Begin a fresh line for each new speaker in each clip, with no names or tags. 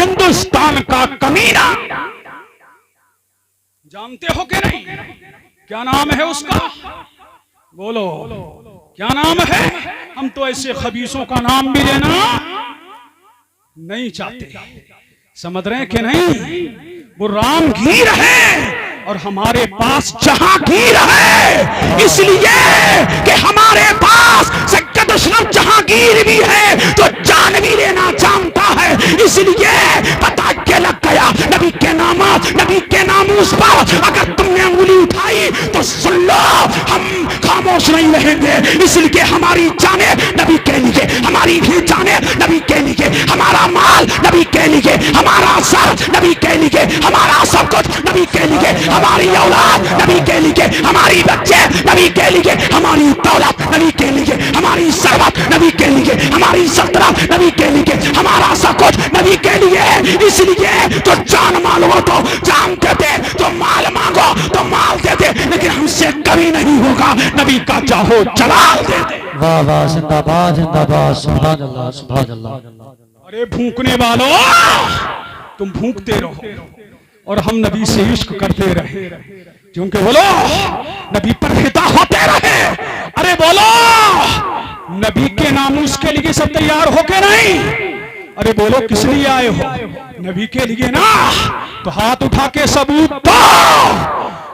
हिंदुस्तान का कमीना। जानते हो कि नहीं क्या नाम है उसका? बोलो क्या नाम है? हम तो ऐसे खबीसों का नाम भी लेना नहीं चाहते, समझ रहे हैं कि नहीं? वो रामगीर है और हमारे पास जहांगीर है, इसलिए कि हमारे पास सैयद अशरफ जहांगीर भी है तो जान भी लेना जानता है, इसलिए पता के लग गया नबी के नामात, नबी के नामूस पर अगर तुमने उंगली उठाई तो सुन लो, हम खामोश नहीं रहेंगे, इसलिए हमारी जाने नबी के लिए, हमारी भी जाने नबी के लिए, हमारा माल नबी के लिए, हमारा सर नबी के लिए, हमारा सब कुछ नबी के लिए, हमारी औलाद नबी के लिए, हमारी बच्चे नबी के लिए, हमारी दौलत नबी के लिए, हमारी सरबत नबी के लिए, हमारी सल्तनत नबी के लिए, हमारा सब कुछ नबी के लिए, इसलिए तो जान मांगो तो जान देते, तो माल मांगो तो माल देते, लेकिन हमसे कभी नहीं होगा नबी का चाहो जलाल देते।
वाह वाह, जिंदाबाद जिंदाबाद, सुभान अल्लाह सुभान अल्लाह।
अरे भूखने वालों, तुम भूखते रहो और हम नबी से इश्क करते रहे, क्योंकि बोलो नबी पर फिदा होते रहे। अरे बोलो नबी के नामूस के लिए सब तैयार हो के नहीं? अरे बोलो किस लिए आए हो? नबी के लिए ना, तो हाथ उठा के सबूत दो,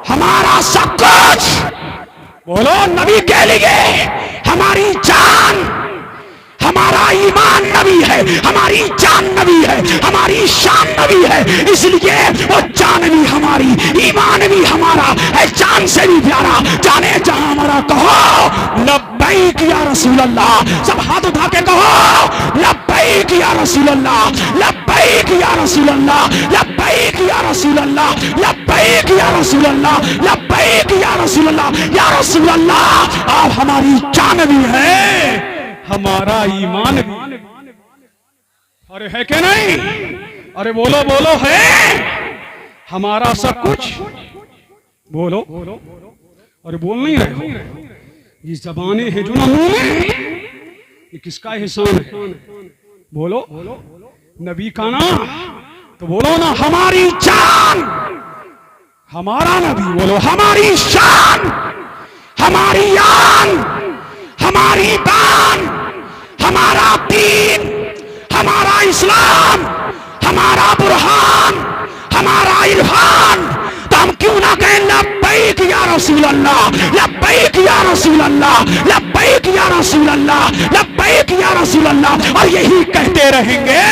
हमारा सब कुछ बोलो नबी के लिए, हमारी जान, हमारा ईमान नबी है, हमारी जान नबी है, हमारी शान नबी है, इसलिए वो जान भी हमारी, ईमान भी हमारा है, जान से भी प्यारा, जाने जहां हमारा। कहो लब्बैक या रसूल अल्लाह, सब हाथ उठा के कहो लब्बैक या रसूल अल्लाह, लब्बैक या रसूल अल्लाह, लब्बैक या रसूल अल्लाह, लब्बैक या रसूल अल्लाह, लब्बैक या रसूल अल्लाह, या रसूल अल्लाह। आप हमारी जान भी है, हमारा ईमान भी। अरे है कि नहीं? अरे बोलो बोलो है हमारा सब कुछ, बोलो। अरे बोल नहीं रहे हो? ये जबाने हैं जो ना मुंह में, ये किसका एहसान है? बोलो नबी का ना, तो बोलो ना हमारी जान, हमारा नबी, बोलो हमारी शान, हमारी आन, हमारी दान, हमारा दीन, हमारा इस्लाम, हमारा बुरहान, हमारा इरफान। तो हम क्यों ना कहें लब्बैक या रसूल अल्लाह, लब्बैक या रसूल अल्लाह, लब्बैक या रसूल अल्लाह, लब्बैक या रसूल अल्लाह, और यही कहते रहेंगे।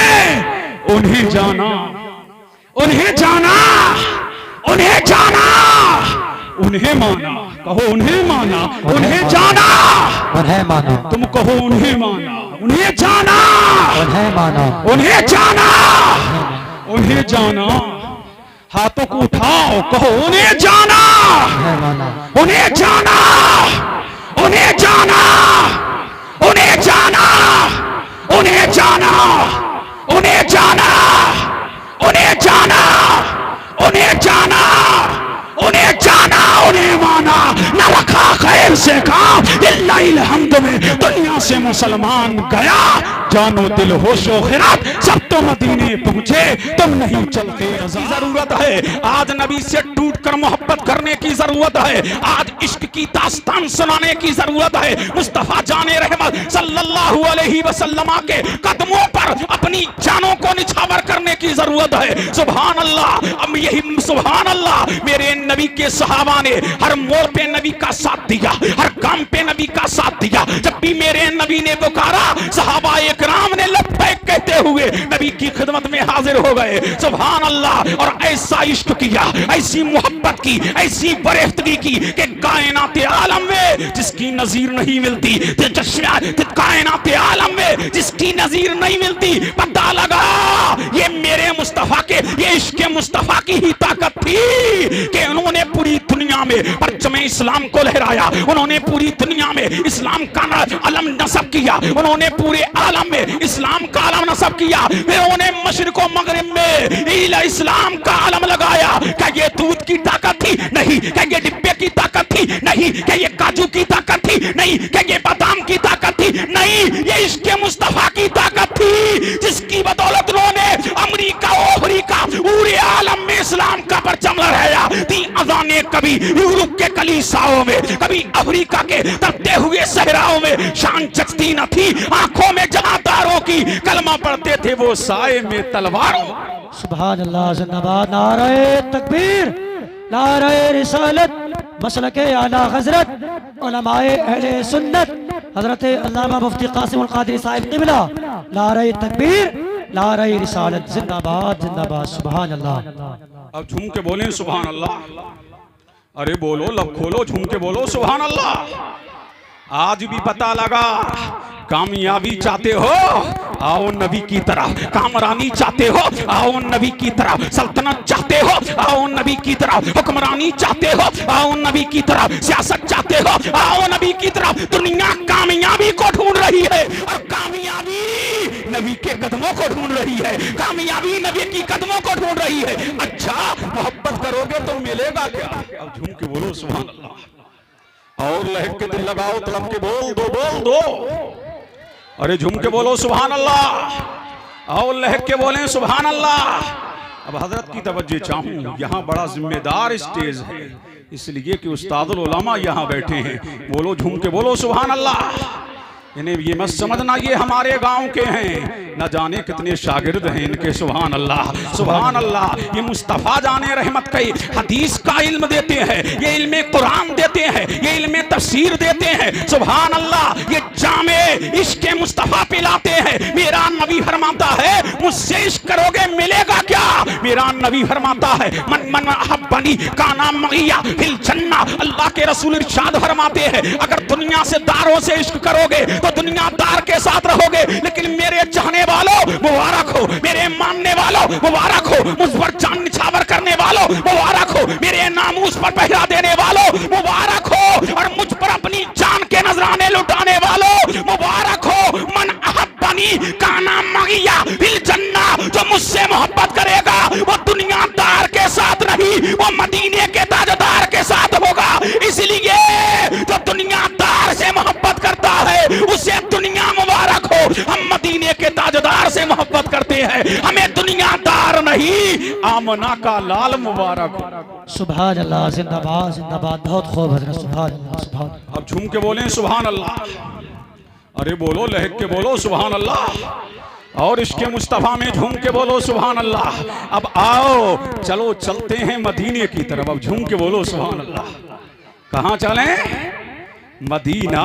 उन्हें जाना, उन्हें जाना, उन्हें जाना, उन्हें माना, कहो उन्हें माना, उन्हें जाना,
उन्हें मानो,
तुम कहो उन्हें माना, उन्हें जाना,
उन्हें मानो,
उन्हें जाना, उन्हें जाना। हाथों को उठाओ, कहो उन्हें जाना,
उन्हें मानो,
उन्हें जाना, उन्हें जाना, उन्हें जाना, उन्हें जाना, उन्हें जाना, उन्हें जाना, उन्हें जाना, उन्हें जाना, उन्हें माना, न रखा खैर से काम इल्लाहिल हम्द में, दुनिया से मुसलमान गया, जानो दिल होशो खिरात सब तो मदीने पहुंचे, तुम नहीं चलते। जरूरत है आज नबी से टूट कर मोहब्बत करने की जरूरत है, आज इश्क की दास्तान सुनाने की जरूरत है, मुस्तफा जाने रहमत सल्लल्लाहु अलैहि वसल्लम के कदमों पर अपनी जानों को निछावर करने की जरूरत है। सुभान अल्लाह, अब यही सुभान अल्लाह, मेरे नबी के सहाबा ने हर मोड़ पे नबी का साथ दिया, हर काम पे नबी का साथ दिया। जब भी मेरे नबी ने पुकारा, सहाबा इकराम ने लब्बैक कहते हुए नबी की खिदमत में हाजिर हो गए। सुभान अल्लाह, और ऐसा इश्क किया, ऐसी मोहब्बत की, ऐसी बरेफ्तगी की कि कायनात आलम में जिसकी नजीर नहीं मिलती, कायनात आलम में जिसकी नजीर नहीं मिलती, पता लगा ये मेरे मुस्तफा के, ये इश्क मुस्तफा की ही ताकत थी कि उन्होंने पूरी दुनिया में परचमे इस्लाम को लहराया, उन्होंने पूरी दुनिया में इस्लाम का अलम नस्ब किया, उन्होंने पूरे आलम में इस्लाम का अलम नस्ब किया, फिर उन्होंने मशरिक और मगरिब में इस्लाम का अलम लगाया। क्या ये दूध की ताकत थी? नहीं। क्या ये डिब्बे की ताकत थी? नहीं। क्या ये काजू की ताकत थी? नहीं। क्या ये बादाम की ताकत थी? नहीं। ये इश्क मुस्तफा की ताकत थी, जिसकी बदौलत उन्होंने अमेरिका अजाने कभी यूरोप के कलीसियाओं में, कभी अफ्रीका के तपते हुए सहराओं में शान जचती न थी आंखों में जमादारों की, कलमा पढ़ते थे वो साए में तलवारों।
सुभान अल्लाह, जिंदाबाद, नारे तकबीर, नारे रिसालत, मसलके आला हजरत उलमाए अहले सुन्नत हजरत अल्लामा मुफ्ती कासिम उल कादरी साहिब क़िबला, नारे तकबीर, नारे रिसालत, जिंदाबाद जिंदाबाद, सुभान अल्लाह।
अब झूम के बोले सुभान अल्लाह। अरे बोलो, लब खोलो, झूम के बोलो सुभान अल्लाह। आज भी पता लगा, कामयाबी चाहते हो आओ नबी की तरफ, कामरानी चाहते हो आओ नबी की तरफ, सल्तनत चाहते हो आओ नबी की तरफ, हुक्मरानी चाहते हो आओ नबी की तरफ, सियासत चाहते हो आओ नबी की तरफ। दुनिया कामयाबी को ढूंढ रही है और कामयाबी नबी के कदमों को ढूंढ रही है, कामयाबी नबी की कदमों को ढूंढ रही है। अच्छा, मोहब्बत करोगे तो मिलेगा क्या? अब झूम के बोलो सुभान अल्लाह। और लहक के दिल लगाओ, तड़प के बोल दो, बोल दो। अरे झूम के बोलो सुभान अल्लाह, और लहक के बोले सुभान अल्लाह। अब हजरत की तवज्जो चाहूं, यहाँ बड़ा जिम्मेदार स्टेज है, इसलिए कि उस्तादुल उलमा यहाँ बैठे हैं। बोलो, झूम के बोलो सुभान अल्लाह। इन्हें ये मत समझना ये हमारे गांव के हैं, न जाने कितने शागिर्द हैं इनके। सुभान अल्लाह, सुभान अल्लाह। ये मुस्तफ़ा जाने रहमत कई हदीस का इल्म देते हैं, ये इल्म कुरान देते हैं, ये इल्म तफसीर देते हैं। सुभान अल्लाह, ये जामे इश्क मुस्तफ़ा पिलाते हैं। मेरा नबी फरमाता है मुझसे इश्क करोगे मिलेगा क्या? मेरा नबी फरमाता है मन मन अहब्बनी काना मगिया फिल जन्ना। अल्लाह के रसूल इरशाद फरमाते हैं अगर दुनिया से दारों से इश्क करोगे तो दुनियादार के साथ रहोगे, लेकिन मेरे चाहने वालों मुबारक हो, मेरे मानने वालों मुबारक हो, मुझ पर जान निछावर करने वालों मुबारक हो, मेरे नामूस पर पहरा देने वालों मुबारक हो, और मुझ पर अपनी जान के नजराने लुटाने वालों मुबारक हो। मन अहब्बनी काना मगिया फिल जन्ना, जो मुझसे मोहब्बत करेगा वो दुनियादार के साथ नहीं, वो मदीने के ताजदार के साथ होगा। इसलिए जो दुनियादार से मोहब्बत करता है उसे दुनिया मुबारक हो। हम मदीने के ताजदार से मोहब्बत करते हैं, हमें दुनियादार नहीं आमना का लाल मुबारक हो।
सुभान अल्लाह, जिंदाबाद जिंदाबाद, बहुत खूब हजरत, सुभान अल्लाह, सुभान।
अब झूम के बोले सुभान अल्लाह। अरे बोलो, लहक के बोलो सुभान अल्लाह, और इसके मुस्तफ़ा में झूम के बोलो सुभान अल्लाह। अब आओ चलो चलते हैं मदीने की तरफ। अब झूम के बोलो सुभान अल्लाह। कहाँ चलें? मदीना।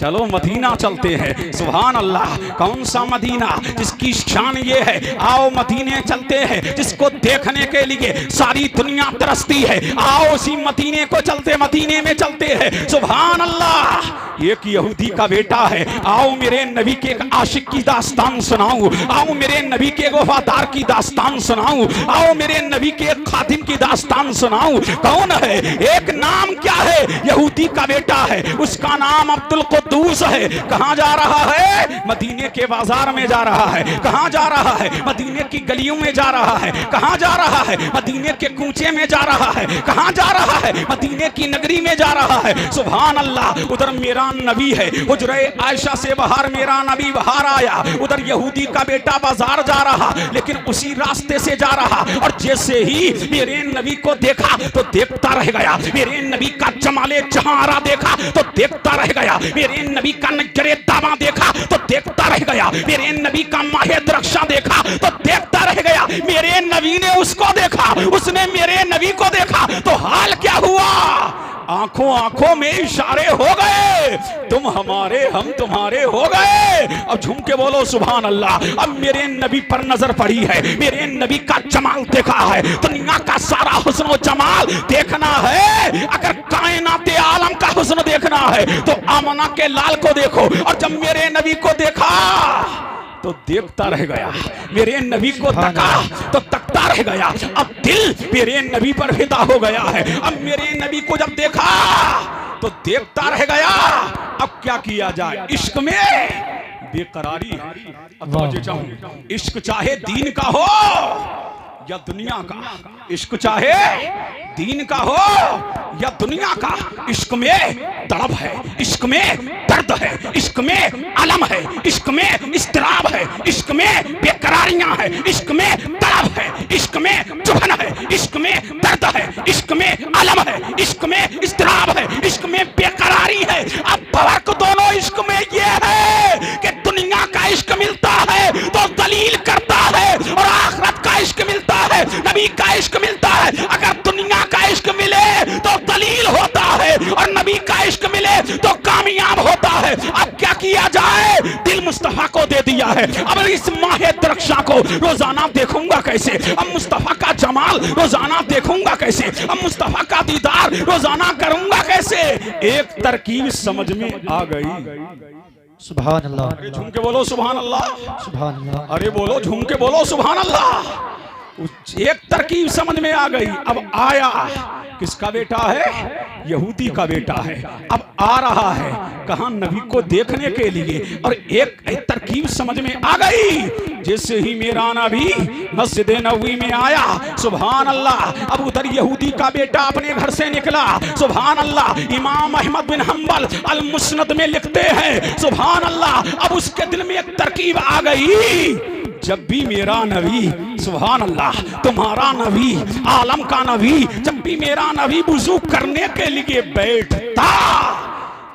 चलो मदीना चलते हैं। सुभान अल्लाह। कौन सा मदीना? जिसकी शान ये है आओ मदीने चलते हैं, जिसको देखने के लिए सारी दुनिया तरसती है। आओ उसी मदीने को चलते, मदीने में चलते हैं। सुभान अल्लाह। एक यहूदी का बेटा है, आओ मेरे नबी के एक आशिक की दास्तान सुनाऊं, आओ मेरे नबी के वफादार की दास्तान सुनाऊं, आओ मेरे नबी के एक खादिम की दास्तान सुनाऊं। कौन है? एक नाम क्या है? यहूदी का बेटा है, उसका नाम अब्दुल कुद्दूस है। कहां जा रहा है? मदीने के बाजार में जा रहा है। कहां जा रहा है? मदीने की गलियों में जा रहा है। कहां जा रहा है? मदीने के कूचे में जा रहा है। कहां जा रहा है? मदीने की नगरी में जा रहा है। सुभान अल्लाह। उधर मेरा नबी है, हुजरे आयशा से बाहर मेरा नबी बाहर आया। उधर यहूदी का बेटा बाजार जा रहा, लेकिन उसी रास्ते से जा रहा, और जैसे ही मेरे नबी को देखा तो देखता रह गया। मेरे नबी का जमाले जहारा देखा तो देखता रह गया। मेरे नबी का नजरे दावा देखा तो देखता रह गया। मेरे नबी का माहे दरक्षा देखा तो देखता रह गया। मेरे नबी ने उसको देखा, उसने मेरे नबी को देखा, तो हाल क्या हुआ? आंखों आंखों में इशारे हो गए, तुम हमारे हम तुम्हारे हो गए। अब झूम के बोलो सुभान अल्लाह। अब मेरे नबी पर नजर पड़ी है, मेरे नबी का जमाल देखा है। दुनिया का सारा हुस्न और जमाल देखना है, अगर कायनाते आलम का हुस्न देखना है तो आमना के लाल को देखो। और जब मेरे नबी को देखा तो देखता रह गया, मेरे नबी को तका तो तकता रह गया। अब दिल मेरे नबी पर फिदा हो गया है। अब मेरे नबी को जब देखा तो देखता रह गया। अब क्या किया जाए? इश्क में बेकरारी। अब तो चाहूं, इश्क चाहे दीन का हो या दुनिया का, इश्क चाहे दीन का हो या दुनिया का, इश्क में तड़प है, इश्क में दर्द है, इश्क में अलम है, इश्क में इस्तिराब है, इश्क में बेकरारियां है, इश्क में तड़प है, इश्क में चुभन है, इश्क में दर्द है, इश्क में मुस्तफा को दे दिया है, अब इस माहे दरख्शां को रोजाना देखूंगा कैसे, अब मुस्तफा का जमाल रोजाना देखूंगा कैसे, अब मुस्तफा का दीदार रोजाना करूंगा कैसे। एक तरकीब समझ में आ गई।
सुभान अल्लाह,
अरे झूम के बोलो सुभान अल्लाह,
सुभान अल्लाह।
अरे बोलो झूम के बोलो सुभान अल्लाह। एक तरकीब समझ में आ गई। अब आया किसका बेटा है? यहूदी का बेटा है। अब आ रहा है कहां? नबी को देखने के लिए। और एक तरकीब समझ में आ गई। जैसे ही मेरा नबी मस्जिद नबवी में आया, सुभान अल्लाह, अब उधर यहूदी का बेटा अपने घर से निकला। सुभान अल्लाह, इमाम अहमद बिन हंबल अल मुस्नद में लिखते हैं, सुभान अल्लाह, अब उसके दिल में एक तरकीब आ गई। जब भी मेरा नबी, सुभान अल्लाह, तुम्हारा नबी, आलम का नबी, जब भी मेरा नबी वुजू करने के लिए बैठता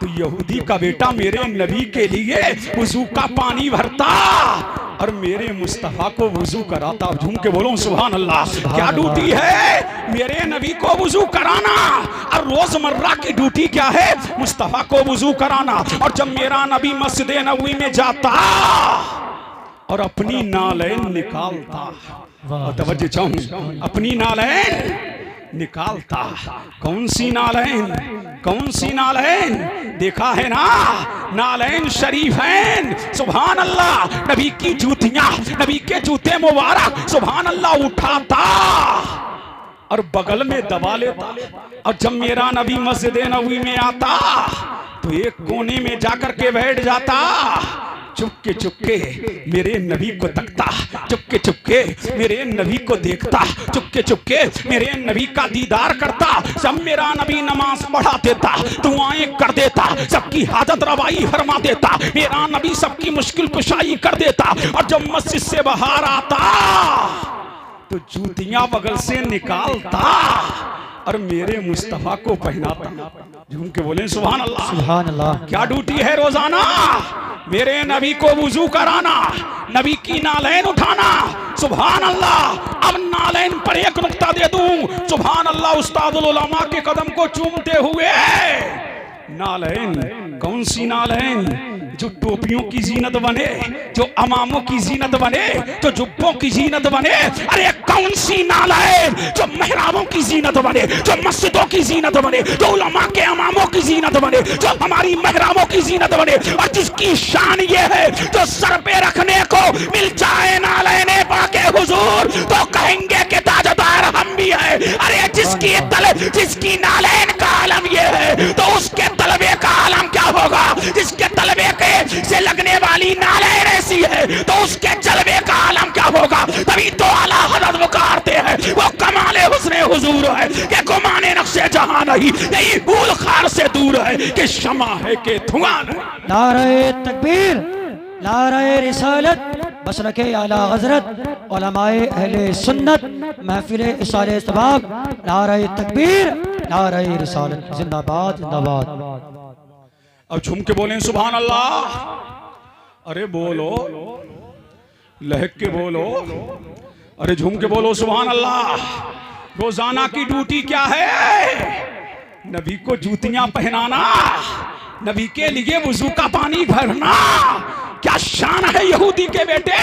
तो यहूदी का बेटा मेरे नबी के लिए वुजू का पानी भरता और मेरे मुस्तफा को वुजू कराता। झूम के बोलो सुभान अल्लाह। क्या ड्यूटी है? मेरे नबी को वुजू कराना। और रोजमर्रा की ड्यूटी क्या है? मुस्तफा को वुजू कराना। और जब मेरा नबी मस्जिद नबवी में जाता और अपनी नालैन निकालता, और तवज्जो चाहूं, अपनी नालैन निकालता। कौन सी नालैन? कौन सी नालैन? देखा है ना, नालैन शरीफैन, सुभान अल्लाह, नबी की जूतियां, नबी के जूते मुबारक, सुभान अल्लाह, उठाता और बगल में दबा लेता। और जब मेरा नबी मस्जिद नबवी में आता तो एक कोने में जाकर के बैठ जाता, चुपके चुपके मेरे नबी को तकता, चुपके चुपके मेरे नबी को देखता, चुपके चुपके मेरे नबी का दीदार करता। सब मेरा नबी नमाज पढ़ा देता, दुआएं कर देता, सबकी हाजत रवाई फरमा देता, मेरा नबी सबकी मुश्किल कुशाई कर देता। और जब मस्जिद से बाहर आता तो जूतियां बगल से निकालता और मेरे मुस्तफा को पहनाता। झूम के बोले सुभान अल्लाह,
सुभान अल्लाह।
क्या ड्यूटी है? रोजाना मेरे नबी को वुजू कराना, नबी की नालैन उठाना, सुभान अल्लाह। अब नालैन पर एक नुक्ता दे दूं, सुभान अल्लाह, उस्तादुल उलमा के कदम को चूमते हुए। नालैन कौन सी नालैन? जो टोपियों की जीनत बने, जो अमामों की जीनत बने, जो जुब्बों की जीनत बने। अरे कौन सी नालैन? जो मेहराबों की जीनत बने, जो मस्जिदों की जीनत बने, जो उलमा के अमामों की जीनत बने, जो हमारी मेहराबों की जीनत बने। और जिसकी शान ये है जो सर पे रखने को मिल जाए नालैने पाके हुजूर तो कहेंगे कि ताजदार हम भी है। अरे जिसकी नालैन का आलम ये है तो उसके तलबे का आलम क्या होगा? जिसके तलबे के से लगने वाली नालैन ऐसी है तो उसके जलवे का आलम क्या होगा? तभी तो आला हज़रत पुकारते हैं, वो कमाले हुस्ने हुजूर है कि गुमाने नक्शे जहां नहीं, यही भूल खार से दूर है कि शमा है कि धुआं नहीं।
नारे तकबीर, नारे रिसालत, मसलके आला हज़रत, उलमाए अहले सुन्नत, महफिले इसाले सबाब, नारे तकबीर, नारे रिसालत, जिंदाबाद जिंदाबाद।
अब झूम के बोलें सुभान अल्लाह। अरे बोलो, लहक के बोलो, अरे झूम के बोलो सुभान अल्लाह। रोजाना की ड्यूटी क्या है? नबी को जूतियां पहनाना, नबी के लिए वुजू का पानी भरना। क्या शान है यहूदी के बेटे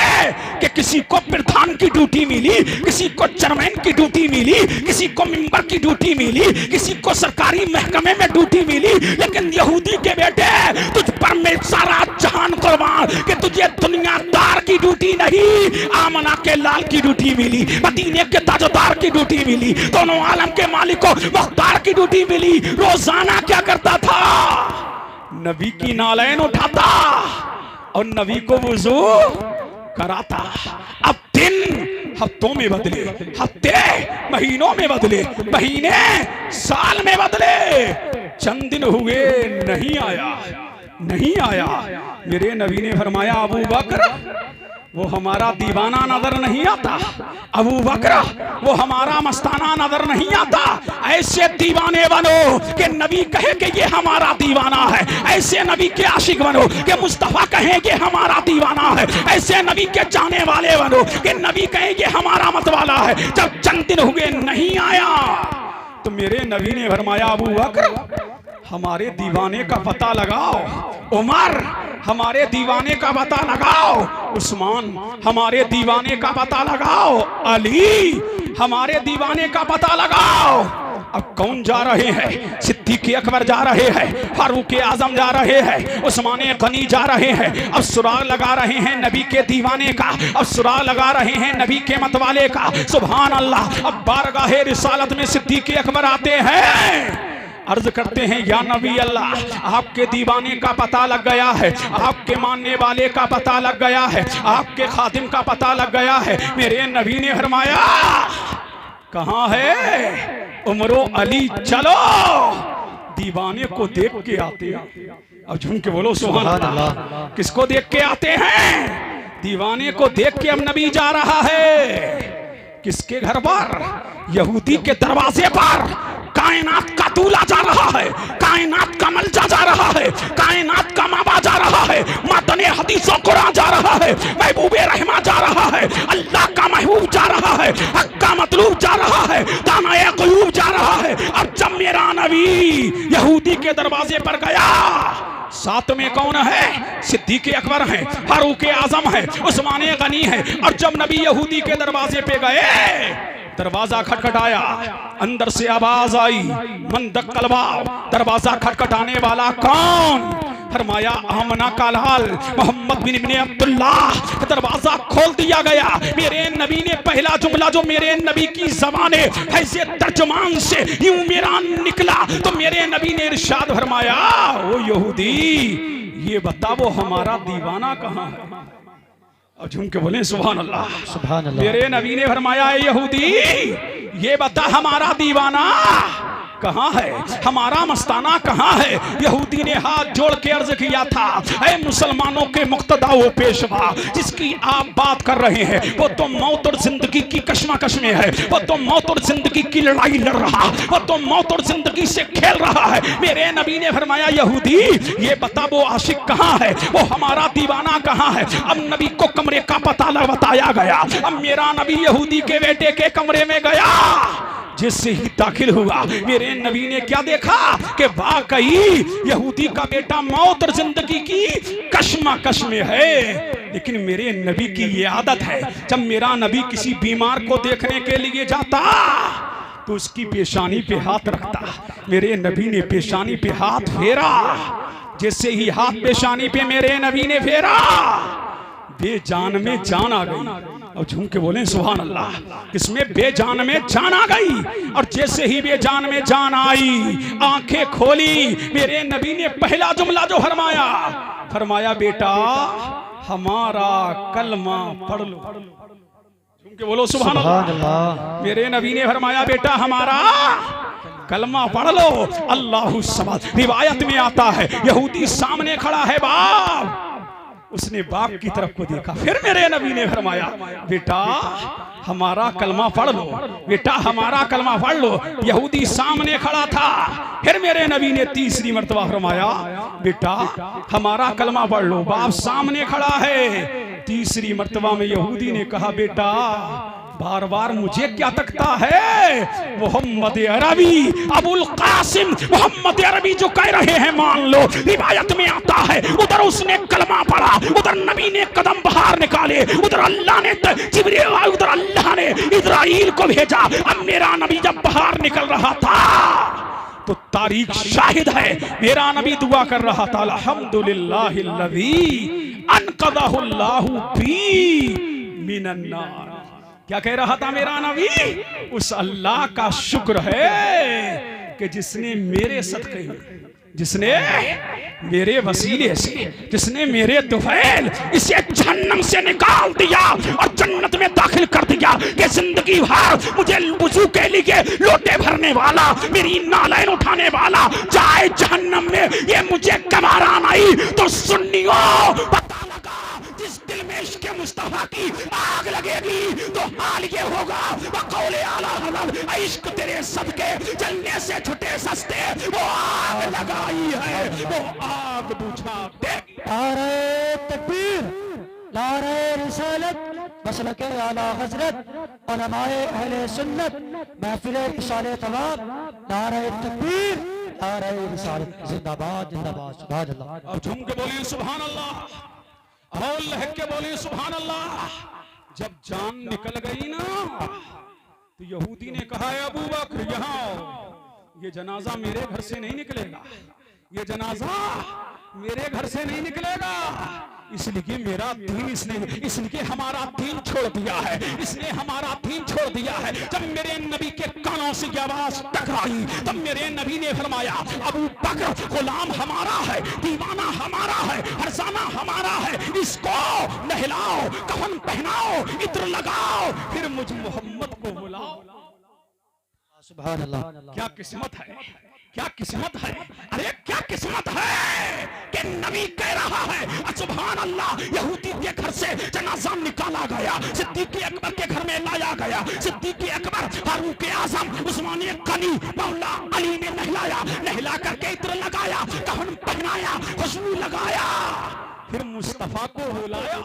कि किसी को प्रधान की ड्यूटी मिली, किसी को चेयरमैन की ड्यूटी मिली, किसी को मेंबर की ड्यूटी मिली, किसी को सरकारी महकमे में ड्यूटी मिली, लेकिन यहूदी के बेटे तुझ पर मैं सारा जहान कुर्बान कि तुझे दुनियादार की ड्यूटी नहीं, आमना के लाल की ड्यूटी मिली, मदीने के ताजदार की ड्यूटी मिली, दोनों आलम के मालिक को मुख्तार की ड्यूटी मिली। रोजाना क्या करता था? नबी की नालैन उठाता और नबी को वुजू कराता। अब दिन हफ्तों में बदले, हफ्ते महीनों में बदले, महीने साल में बदले, चंद दिन हुए नहीं आया, नहीं आया। मेरे नबी ने फरमाया, अबू बकर वो हमारा दीवाना नजर नहीं आता, अबू बकर वो हमारा मस्ताना नजर नहीं आता। ऐसे दीवाने बनो कि नबी कहे कि ये हमारा दीवाना है, ऐसे नबी के आशिक बनो कि मुस्तफा कहे कि हमारा दीवाना है, ऐसे नबी के चाहने वाले बनो कि नबी कहे कि हमारा मतवाला है। जब चंद दिन हुए नहीं आया तो मेरे नबी ने फरमाया, अबू बकर हमारे दीवाने का पता लगाओ। उमर, हमारे दीवाने का पता लगाओ। उस्मान, हमारे दीवाने का पता लगाओ। अली, हमारे दीवाने का पता लगाओ। अब कौन जा रहे हैं? सिद्दीक़ अकबर जा रहे हैं, फारूक आजम जा रहे हैं, उस्मान गनी जा रहे हैं। अब सुराग लगा रहे हैं नबी के दीवाने का, अब सुराग लगा रहे हैं नबी के मतवाले का। सुभान अल्लाह। अब बारगाहे रिसालत में सिद्दीक़ अकबर आते हैं, अर्ज करते हैं या नबी अल्लाह, आपके दीवाने का पता लग गया है, आपके मानने वाले का पता लग गया है, आपके खादिम का पता लग गया है। मेरे नबी ने फरमाया कहाँ है उमरो अली, चलो दीवाने को देख के आते हैं। अब झूम के बोलो सुभान अल्लाह। किसको देख के आते हैं? दीवाने को देख के अब नबी जा रहा है। किसके घर पर? यहूदी के दरवाजे पर। कायनात का दूल्हा जा रहा है, कायनात का मलजा जा रहा है, कायनात का माबा जा रहा है, मातने हदीसों कुरान जा रहा है, महबूबे रहमा जा रहा है, अल्लाह का महबूब जा रहा है, हक का मतलूब जा रहा है, दानाए ग़ुयूब जा रहा है। अब जब मेरा नबी यहूदी के दरवाजे पर गया, साथ में कौन है? सिद्दीक़ अकबर है, फारूक आजम है, उस्मान गनी है। और जब नबी यहूदी के दरवाजे पे गए, दरवाजा खटखटाया, अंदर से आवाज आई मन दक्कल बाब। दरवाजा खटखटाने वाला कौन? फरमाया आमना का लाल मोहम्मद बिन इब्ने अब्दुल्लाह। दरवाजा खोल दिया गया। मेरे नबी ने पहला जुमला जो मेरे नबी की ज़बाने ऐसे तर्जुमान से यूं मेरा निकला, तो मेरे नबी ने इरशाद फरमाया, ओ यहूदी, ये बता वो हमारा दीवाना कहाँ है? अब झूम के बोले सुभान अल्लाह, सुभान अल्लाह। मेरे नबी ने फरमाया यहूदी, ये बता हमारा दीवाना कहाँ है, हमारा मस्ताना कहाँ है? यहूदी ने हाथ जोड़ के अर्ज किया था, ऐ मुसलमानों के मुक्तदा वो पेशवा जिसकी आप बात कर रहे हैं, वो तो मौत और जिंदगी की कश्मकश में है, वो तो मौत और जिंदगी की लड़ाई लड़ रहा, वो तो मौत और जिंदगी से खेल रहा है। मेरे नबी ने फरमाया यहूदी, ये बता वो आशिक कहाँ है, वो हमारा दीवाना कहाँ है? अब नबी को कमरे का पता बताया गया। अब मेरा नबी यहूदी के बेटे के कमरे में गया। जिससे ही दाखिल हुआ, मेरे नबी ने क्या देखा कि वाकई यहूदी का बेटा मौत और जिंदगी की कश्मकश में है। लेकिन मेरे नबी की ये आदत है, जब मेरा नबी किसी बीमार को देखने के लिए जाता तो उसकी पेशानी पे हाथ रखता। मेरे नबी ने पेशानी पे हाथ फेरा। जैसे ही हाथ पेशानी पे मेरे नबी ने फेरा, बेजान में जान आ गई। और झूम के बोले सुभान अल्लाह। इसमें बेजान में जान आ गई। और जैसे ही बेजान में जान आई, आंखें खोली, मेरे नबी ने पहला जुमला जो फरमाया, फरमाया बेटा हमारा कलमा पढ़ लो। झूम के बोलो सुभान अल्लाह। मेरे नबी ने फरमाया बेटा हमारा कलमा पढ़ लो। अल्लाहु समद। रिवायत में आता है यहूदी सामने खड़ा है बाप, उसने बाप की तरफ को देखा। फिर मेरे नबी ने फरमाया बेटा हमारा कलमा पढ़ लो, बेटा हमारा कलमा पढ़ लो। यहूदी सामने खड़ा था। फिर मेरे नबी ने तीसरी मर्तबा फरमाया बेटा हमारा कलमा पढ़ लो। बाप सामने खड़ा है। तीसरी मर्तबा में यहूदी ने कहा बेटा बार बार मुझे क्या तकता है? मोहम्मद अरबी, अबुल कासिम मोहम्मद अरबी जो कह रहे हैं मान लो। रिवायत में आता है उधर उसने कलमा पढ़ा, उधर नबी ने कदम बाहर निकाले, उधर अल्लाह ने जिब्रील, उधर अल्लाह ने इस्राईल को भेजा। अब मेरा नबी जब बाहर निकल रहा था तो तारीख शाहिद है, मेरा नबी दुआ कर रहा था अल्हम्दुलिल्लाहिल्लज़ी अनक़ज़हुल्लाहु फी मिनन नार। क्या कह रहा था मेरा नबी? उस अल्लाह का शुक्र है कि जिसने मेरे सदक़े, जिसने मेरे वसीले से, जिसने मेरे तुफैल इसे जहन्नम से निकाल दिया और जन्नत में दाखिल कर दिया। कि जिंदगी भर मुझे वुज़ू के लिए लोटे भरने वाला, मेरी नालैन उठाने वाला जाए जहन्नम में, ये मुझे गवारा नहीं। तो सुन्नियों पता लगा जिस दिल में इश्क़ मुस्तफा की आग लगेगी तो हाल ये होगा बकौले आला हज़रत, इश्क तेरे सदके जलने से छुटे सस्ते। वो आग लगाई है, वो आग बुझा दे।
नारे तकबीर, नारे रिसालत, मसलके आला हज़रत, उलमाए अहले सुन्नत, महफिल इरशाद तवाब। नारे तकबीर, नारे रिसालत जिंदाबाद जिंदाबाद सुभान अल्लाह।
अब झूम के बोलिए सुभान अल्लाह, और लहक के बोलिए सुभान अल्लाह। जब जान निकल गई ना तो यहूदी ने कहा अबू बकर यहाँ आओ, ये जनाजा मेरे घर से नहीं निकलेगा, ये जनाजा मेरे घर से नहीं निकलेगा, इसलिए मेरा दीन इसलिए हमारा दीन छोड़ दिया है, इसने हमारा दीन छोड़ दिया है। जब मेरे नबी के कानों से ये आवाज टकराई तब मेरे नबी ने फरमाया अबू बकर गुलाम हमारा है, दीवाना हमारा है, फरजाना हमारा है, इसको नहलाओ, कफन पहनाओ, इत्र लगाओ, फिर मुझ मोहम्मद को बुलाओ।
सुभान अल्लाह।
क्या किस्मत है, क्या किस्मत है, अरे क्या किस्मत है कि नबी कह रहा है सुभान अल्लाह। यहूदी के घर से जनाजा निकाला गया, सिद्दीक़ अकबर के घर में लाया गया, सिद्दीक़ अकबर, फारूक आज़म, उस्मान गनी, मौला अली ने नहलाया, नहला करके इत्र लगाया, कफन पहनाया, खुशबू लगाया, फिर मुस्तफा को बुलाया।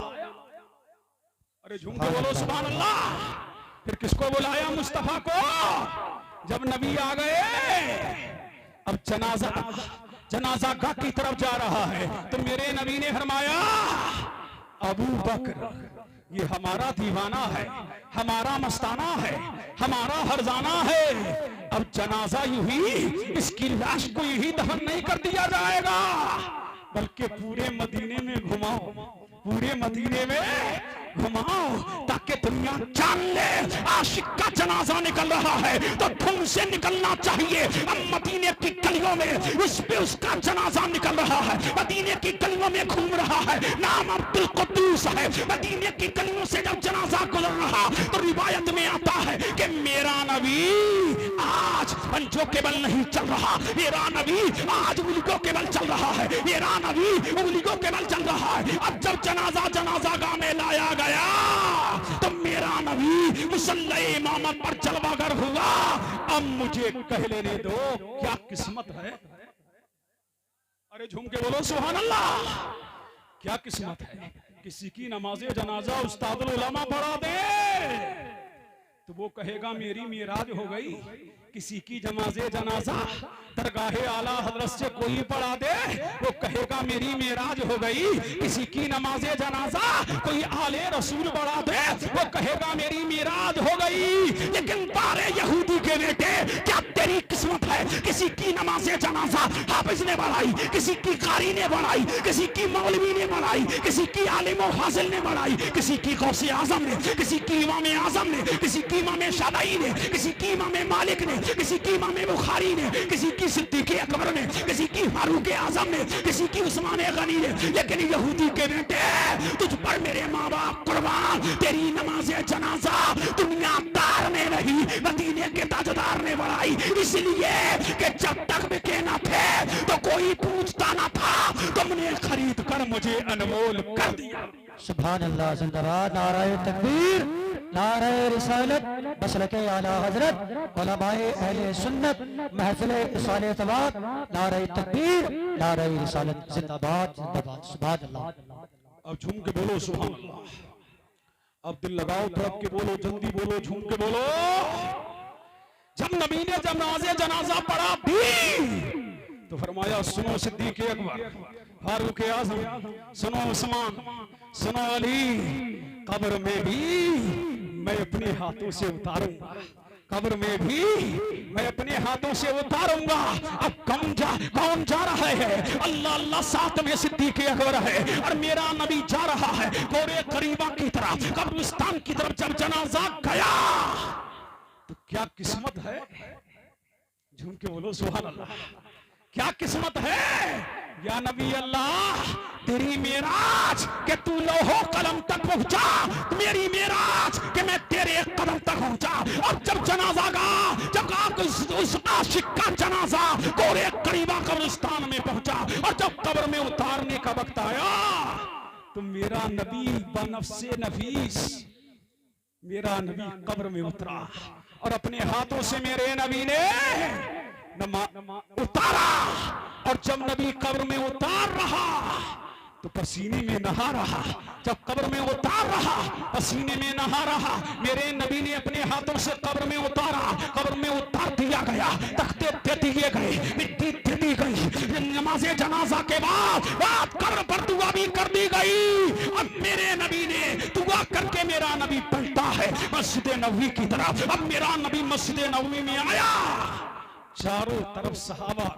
अरे झूम के बोलो सुभान अल्लाह। फिर किसको बुलाया? मुस्तफा को। जब नबी आ गए अब जनाजा गाह की तरफ जा रहा है तो मेरे नबी ने फरमाया अबू बकर ये हमारा दीवाना है, हमारा मस्ताना है, हमारा हरजाना है। अब जनाजा यूं ही इसकी लाश को यही दफन नहीं कर दिया जाएगा, बल्कि पूरे मदीने में घुमाओ, पूरे मदीने में घुमाओ, ताकि दुनिया जान ले आशिक का जनाजा निकल रहा है तो धूम से निकलना चाहिए। अब मदीने की गलियों में उस पे उसका जनाजा निकल रहा है, मदीने की गलियों में घूम रहा है, नाम अब्दुल कुद्दूस है। मदीने की गलियों से जब जनाजा गुजर रहा तो रिवायत में आता है कि मेरा नबी आज पंजों के बल नहीं चल रहा, मेरा नबी आज उंगलियों के बल चल रहा है, मेरा नबी उंगलियों के बल चल रहा है। अब जब जनाजा गाह में लाया गया तो मेरा नबी मुसल्ला इमामत पर जलवागर हुआ। अब मुझे कह लेने दो क्या किस्मत है। अरे झूम के बोलो सुभान अल्लाह। क्या किस्मत है, किसी की नमाज़े जनाजा उस्तादुल उलमा पढ़ा दे तो वो कहेगा मेरी मेराज हो गई, किसी की नमाज़े जनाजा दरगाहे आला हजरत से कोई पढ़ा दे वो कहेगा मेरी मेराज हो गई, किसी की नमाज़े जनाजा कोई आले रसूल पढ़ा दे वो कहेगा मेरी मेराज हो गई। लेकिन तारे यहूदी के बेटे क्या तेरी किस्मत है, किसी की नमाज़े जनाजा हाफिज ने बढ़ाई, किसी की कारी ने बढ़ाई, किसी की मौलवी ने बढ़ाई, किसी की आलिम हासिल ने बढ़ाई, किसी की गौसे आजम ने, किसी की इमाम आजम ने, किसी की इमाम शादाई ने, किसी की इमाम मालिक ने, किसी की इमाम बुखारी ने, किसी की सिद्दीक़ अकबर ने, किसी की फारूक आज़म ने, किसी की उस्मान गनी ने। लेकिन यहूदी के बेटे तुझ पर मेरे माँ बाप कुर्बान, तेरी नमाज़े जनाजा दुनियादार ने नहीं मदीने के ताजदार ने बढ़ाई, इसलिए कि जब तक बिके ना थे तो कोई पूछता ना था, तुमने खरीद कर मुझे अनमोल कर दिया।
सुभान अल्लाह। जिंदाबाद नारे तकबीर, नारे रिसालत, मसलके आला हजरत, उलमाए अहले सुन्नत, महफिल इसाले इत्तबाअ, नारे तकबीर, नारे रिसालत, जिंदाबाद जिंदाबाद सुभान अल्लाह।
अब झूम के बोलो सुभान अल्लाह। अब दिल लगाओ, तड़प के बोलो, जल्दी बोलो, झूम के बोलो। जब नबी ने नमाज़े जनाजा पढ़ा भी तो फरमाया सुनो सिद्दीक़ अकबर, फारूक आज़म, सुनो उस्मान, सुनो अली, कब्र में भी मैं अपने हाथों से उतारूंगा, कब्र में भी मैं अपने हाथों से उतारूंगा। अब कौन जा रहा है? अल्लाह अल्लाह साथ में सिद्दीक़ अकबर है और मेरा नबी जा रहा है गोरे करीबा की तरफ, कब्रिस्तान की तरफ। जब जनाजा गया तो क्या किस्मत है, झूम के बोलो सुभान अल्लाह। क्या किस्मत है या नबी अल्लाह, तेरी मेराज के तू लोहो कलम तक पहुंचा, मेरी मेराज के मैं तेरे कदम तक पहुंचा। अब जब जनाजा गा, जब आप उस आशिक का जनाजा गोरे करीबा कब्रिस्तान में पहुंचा और जब कब्र में उतारने का वक्त आया तो मेरा नबी बनफ्से नफीस, मेरा नबी कब्र में उतरा और अपने हाथों से मेरे नबी ने उतारा। और जब नबी कब्र में उतार रहा तो पसीने में नहा रहा, जब कब्र में उतार रहा पसीने में नहा रहा। मेरे नबी ने अपने हाथों से कब्र में उतारा, कब्र में उतार दिया गया, तख्ते दे दिए गए, मिट्टी दे के बाद कब्र पर दुआ भी कर दी गई। अब मेरे नबी ने दुआ करके मेरा नबी पलटा है मस्जिद नबवी की तरफ। अब मेरा नबी मस्जिद नबवी में आया, चारों तरफ सहाबा,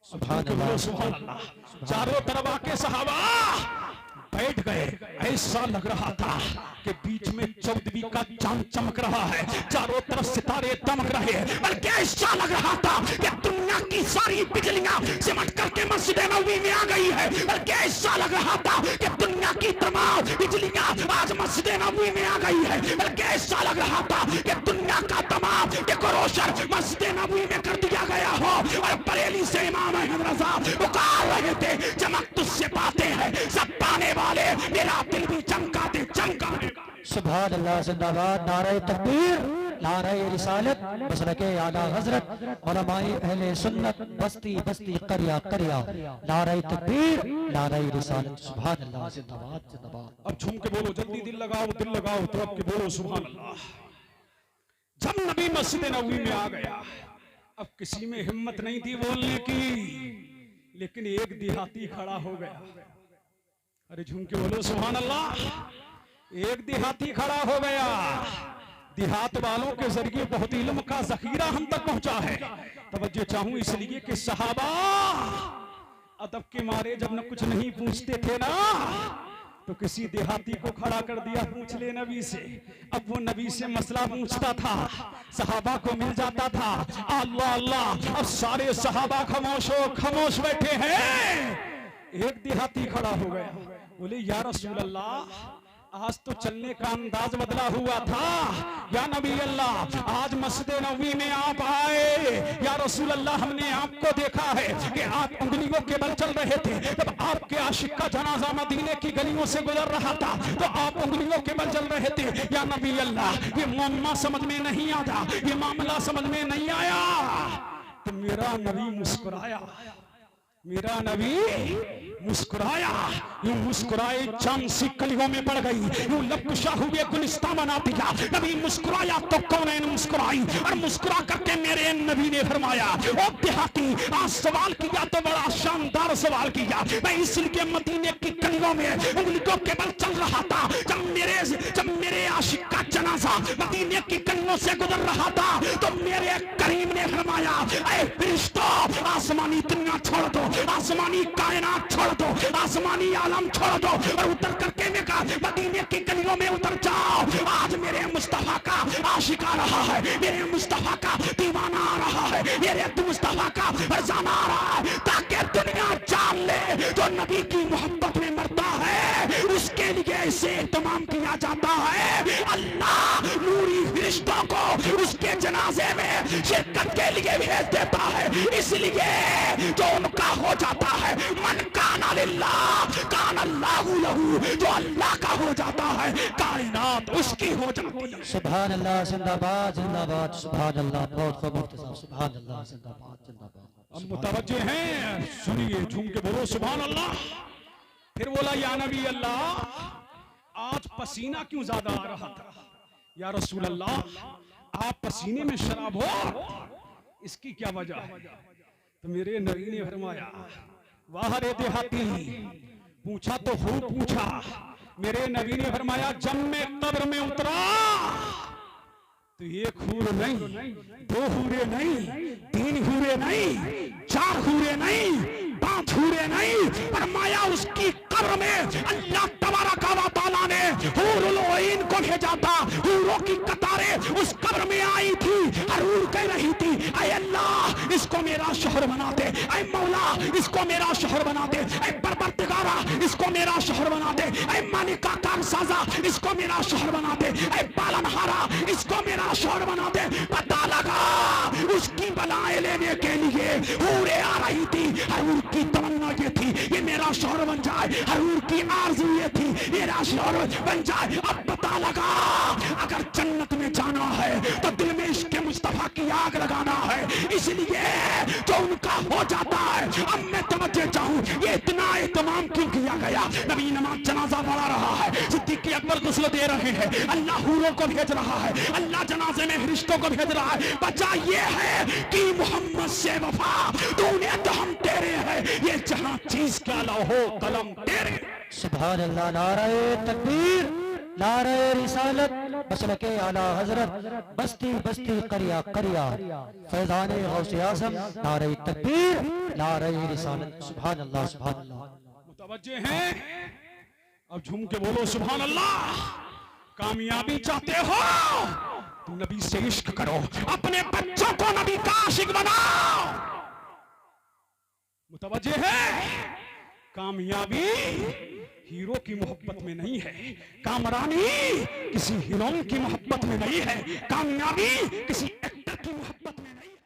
सुभान अल्लाह सुभान अल्लाह, चारों तरफ आके सहाबा बैठ गए। ऐसा लग रहा था कि बीच में चौदहवीं का चांद चमक रहा है, चारों तरफ सितारे दमक रहे हैं। बल्कि ऐसा लग रहा था कि दुनिया की सारी बिजलियां सिमट करके मस्जिद नबवी में आ गई है। बल्कि ऐसा लग रहा था कि दुनिया की तमाम बिजलियां आज मस्जिद नबवी में आ गई है। बल्कि ऐसा लग रहा था कि दुनिया का तमाम डेकोरेशन मस्जिद नबवी में कर दिया गया हो। और बरेली से इमाम अहमद रजा पुकार रहे थे, चमक तुझसे पाते हैं सब पाने वाले, मेरा दिल भी चमका दे चमका दे।
सुभान अल्लाह, जिंदाबाद, नारे तकबीर, नारे रिसालत, मसलके आला हजरत, उलमाए अहले सुन्नत, बस्ती बस्ती करिया करिया, नारे तकबीर, नारे रिसालत, सुभान अल्लाह, जिंदाबाद जिंदाबाद।
अब झूम के बोलो, जल्दी दिल लगाओ तो अब के बोलो सुभान अल्लाह। जब नबी मस्जिद नबवी में आ गया, अब किसी में हिम्मत नहीं थी बोलने की, लेकिन एक देहाती खड़ा हो गया। अरे झूम के बोलो सुभान अल्लाह। एक देहाती खड़ा हो गया। देहात वालों के जरिए बहुत इल्म का जखीरा हम तक पहुंचा है। तवज्जो चाहूं इसलिए कि सहाबा अदब के मारे जब न कुछ नहीं पूछते थे ना, तो किसी देहाती को खड़ा कर दिया, पूछ ले नबी से। अब वो नबी से मसला पूछता था, सहाबा को मिल जाता था। अल्लाह अल्लाह, अब सारे सहाबा खामोश बैठे हैं। एक देहाती खड़ा हो गया, बोले या रसूल अल्लाह, आज तो चलने का अंदाज बदला हुआ था। या नबी अल्लाह, आज मस्जिद नबवी में आप आए। या रसूल अल्लाह, हमने आपको देखा है कि आप उंगलियों के बल चल रहे थे। जब आपके आशिक का जनाजा मदीने की गलियों से गुजर रहा था तो आप उंगलियों के बल चल रहे थे। या नबी अल्लाह, ये मुअम्मा समझ में नहीं आता, ये मामला समझ में नहीं आया। तो मेरा नबी मुस्कुराया, मेरा नबी मुस्कुराया। यूं मुस्कुराए चांद सी कलियों में पड़ गई, यूं लबकुशा हुए गुलिस्तां बना दिया। नबी मुस्कुराया तो कौनैन मुस्कुराई, और मुस्कुरा करके मेरे नबी ने फरमाया, ओ देहाती, आज सवाल किया तो बड़ा शानदार सवाल किया। मैं इसलिए मदीने की कलियों में उंगलियों के बल चल रहा था। जब मेरे आशिक का जनाजा मदीने की कलियों से गुजर रहा था तो मेरे करीम ने फरमाया, ऐ फरिश्तों, आसमानी दुनिया छोड़ दो, आसमानी कायनात छोड़ दो, आसमानी आलम छोड़ दो, और उतर करके मैं कहा मदीने की गलियों में उतर जाओ। आज मेरे मुस्तफा का आशिक आ रहा है, मेरे मुस्तफा का दीवाना आ रहा है, मेरे मुस्तफा का फरजाना आ रहा है, ताकि दुनिया जान ले जो नबी की मोहब्बत में मरता है उसके लिए इसे इत्माम किया जाता है। अल्लाह नूरी फरिश्तों को उसके जनाजे में शिरकत के लिए भेज देता है। इसलिए जो उनका हो जाता है, मन काना लिल्लाह काना अल्लाहु लहू, जो अल्लाह का हो जाता है कायनात उसकी हो जाती है।
सुभान अल्लाह, जिंदाबाद जिंदाबाद, सुभान अल्लाह, बहुत खूब मुफ्ती साहब, सुभान अल्लाह, जिंदाबाद जिंदाबाद।
अब मुतवज्जे हैं, सुनिए, झूम के बोलो सुभान अल्लाह। फिर बोला, या नबी अल्लाह, आज पसीना क्यों ज्यादा आ रहा था? या रसूल अल्लाह, आप पसीने में शराब हो, इसकी क्या वजह है? तो मेरे नबी ने फरमाया, वाह रे देहाती, पूछा तो खूब पूछा। मेरे नबी ने फरमाया, जब मैं कब्र में उतरा तो एक हूर नहीं, दो हूरे नहीं, तीन हूरे नहीं, चार हूरे नहीं, पांच हूरे नहीं, फरमाया उसकी कब्र में अल्लाह तबारक व तआला ने हूरुल ईन को भेजा था। हूरों की कतारें उस कब्र में आई थी और हूर कह रही थी, ऐ अल्लाह, इसको मेरा शोहर बना दे, ऐ मौला, इसको मेरा शोहर बना दे, ऐ परवरदिगारा, इसको मेरा शोहर बना दे, ऐ मालिका कारसाजा, इसको मेरा शोहर बना दे, ऐ पालनहारा, इसको मेरा शोहर बना दे। पता लगा उसकी बलाएं लेने के लिए हूरें आ रही थी। हूर की तमन्ना ये थी, ये मेरा शोहर बन जाए। हूर की आरज़ू ये थी, मेरा शोहर बन जाए। अब पता लगा अगर जन्नत में जाना है तो दिल में इश्क़ मुस्तफा की आग लगाना है, इसलिए जो उनका हो जाता है। अब मैं तवज्जो चाहूं, ये इतना एहतमाम क्यों किया गया? नबी नमाज जनाजा पढ़ा रहा है, सिद्दीक अकबर गुस्ल दे रहे हैं, अल्लाह हूरों को भेज रहा है, अल्लाह जनाजे में फरिश्तों को भेज रहा है। बचा ये है कि मोहम्मद से वफा, तूने तो हम तेरे हैं, ये जहां चीज क्या लौहो कलम तेरे।
सुभान अल्लाह, नारे तकबीर, नारे रिसालत, मसलके आला हजरत, बस्ती बस्ती करिया करिया, फैजाने गौसे आज़म, नारे तकबीर, नारे रिसालत। सुभान अल्लाह, सुभान अल्लाह।
मुतवज्जे हैं? अब झूम के बोलो सुभान अल्लाह। कामयाबी चाहते हो तो नबी से इश्क करो, अपने बच्चों को नबी का आशिक बनाओ। मुतवज्जे है? कामयाबी हीरो की मोहब्बत में नहीं है, कामरानी किसी हीरोइन की मोहब्बत में नहीं है, कामयाबी किसी